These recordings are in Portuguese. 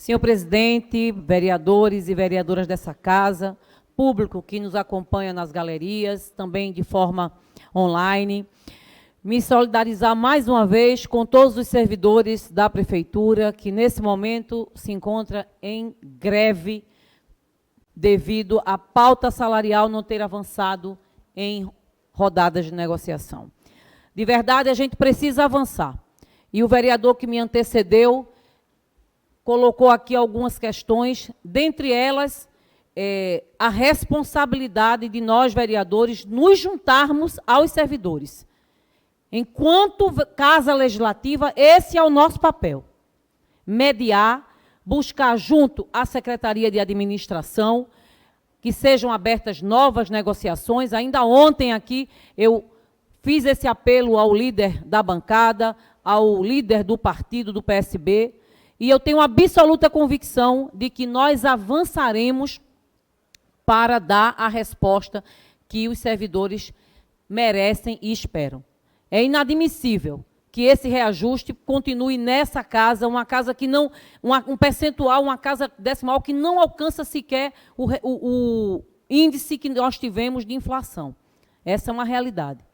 Senhor presidente, vereadores e vereadoras dessa casa, público que nos acompanha nas galerias, também de forma online, me solidarizar mais uma vez com todos os servidores da Prefeitura que, nesse momento, se encontra em greve devido à pauta salarial não ter avançado em rodadas de negociação. De verdade, a gente precisa avançar. E o vereador que me antecedeu colocou aqui algumas questões, dentre elas, a responsabilidade de nós, vereadores, nos juntarmos aos servidores. Enquanto Casa Legislativa, esse é o nosso papel. Mediar, buscar junto à Secretaria de Administração, que sejam abertas novas negociações. Ainda ontem aqui eu fiz esse apelo ao líder da bancada, ao líder do partido, do PSB, e eu tenho absoluta convicção de que nós avançaremos para dar a resposta que os servidores merecem e esperam. É inadmissível que esse reajuste continue nessa casa, uma casa que não, um percentual, uma casa decimal que não alcança sequer o índice que nós tivemos de inflação. Essa é uma realidade.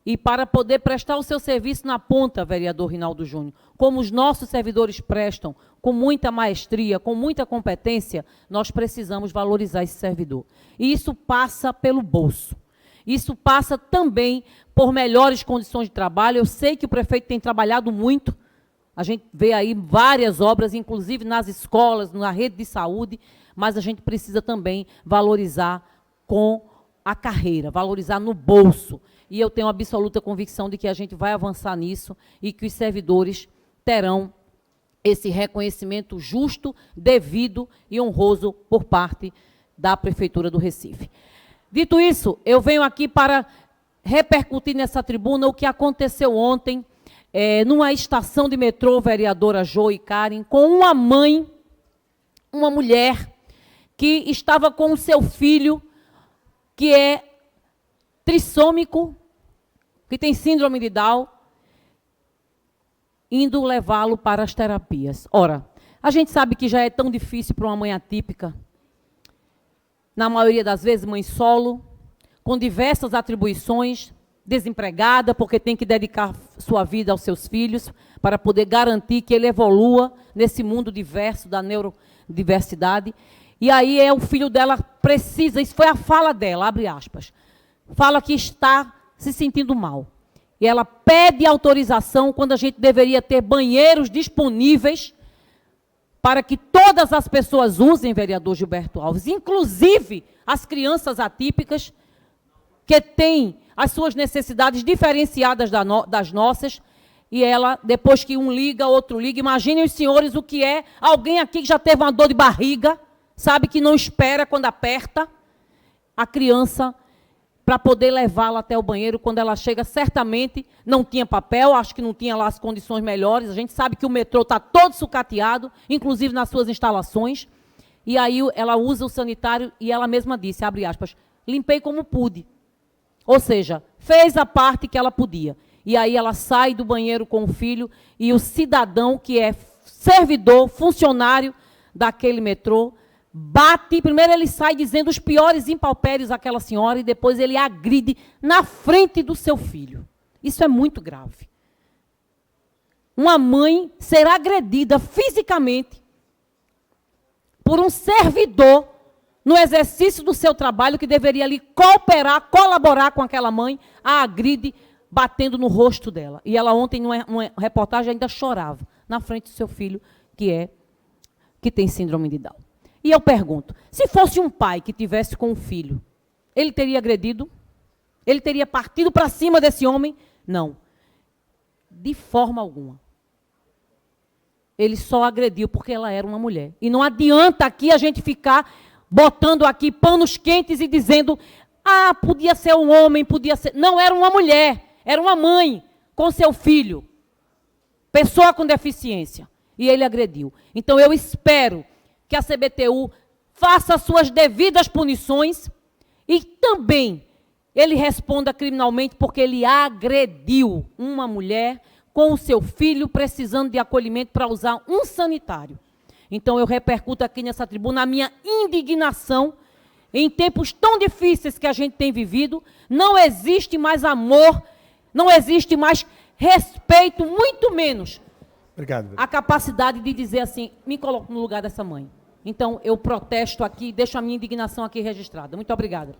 E para poder prestar o seu serviço na ponta, vereador Rinaldo Júnior, como os nossos servidores prestam, com muita maestria, com muita competência, nós precisamos valorizar esse servidor. E isso passa pelo bolso. Isso passa também por melhores condições de trabalho. Eu sei que o prefeito tem trabalhado muito. A gente vê aí várias obras, inclusive nas escolas, na rede de saúde, mas a gente precisa também valorizar com a carreira, valorizar no bolso. E eu tenho absoluta convicção de que a gente vai avançar nisso e que os servidores terão esse reconhecimento justo, devido e honroso por parte da Prefeitura do Recife. Dito isso, eu venho aqui para repercutir nessa tribuna o que aconteceu ontem numa estação de metrô, vereadora Jo e Karen, com uma mãe, uma mulher, que estava com o seu filho, que é trissômico, que tem síndrome de Down, indo levá-lo para as terapias. Ora, a gente sabe que já é tão difícil para uma mãe atípica, na maioria das vezes mãe solo, com diversas atribuições, desempregada, porque tem que dedicar sua vida aos seus filhos, para poder garantir que ele evolua nesse mundo diverso da neurodiversidade. E aí o filho dela precisa, isso foi a fala dela, abre aspas, fala que está se sentindo mal. E ela pede autorização quando a gente deveria ter banheiros disponíveis para que todas as pessoas usem, vereador Gilberto Alves, inclusive as crianças atípicas, que têm as suas necessidades diferenciadas das nossas, e ela, depois que um liga, outro liga, imaginem os senhores o que é alguém aqui que já teve uma dor de barriga, sabe que não espera quando aperta a criança para poder levá-la até o banheiro. Quando ela chega, certamente não tinha papel, acho que não tinha lá as condições melhores. A gente sabe que o metrô está todo sucateado, inclusive nas suas instalações. E aí ela usa o sanitário e ela mesma disse, abre aspas, limpei como pude. Ou seja, fez a parte que ela podia. E aí ela sai do banheiro com o filho e o cidadão, que é servidor, funcionário daquele metrô, bate, primeiro ele sai dizendo os piores impalpérios àquela senhora e depois ele agride na frente do seu filho. Isso é muito grave. Uma mãe ser agredida fisicamente por um servidor no exercício do seu trabalho, que deveria ali cooperar, colaborar com aquela mãe, a agride batendo no rosto dela. E ela ontem, numa reportagem, ainda chorava na frente do seu filho, que tem síndrome de Down. E eu pergunto, se fosse um pai que tivesse com um filho, ele teria agredido? Ele teria partido para cima desse homem? Não. De forma alguma. Ele só agrediu porque ela era uma mulher. E não adianta aqui a gente ficar botando aqui panos quentes e dizendo, podia ser um homem, podia ser... Não, era uma mulher, era uma mãe com seu filho, pessoa com deficiência. E ele agrediu. Então eu espero que a CBTU faça suas devidas punições e também ele responda criminalmente porque ele agrediu uma mulher com o seu filho precisando de acolhimento para usar um sanitário. Então, eu repercuto aqui nessa tribuna a minha indignação. Em tempos tão difíceis que a gente tem vivido, não existe mais amor, não existe mais respeito, muito menos Obrigado. a capacidade de dizer assim, me coloco no lugar dessa mãe. Então, eu protesto aqui, deixo a minha indignação aqui registrada. Muito obrigada.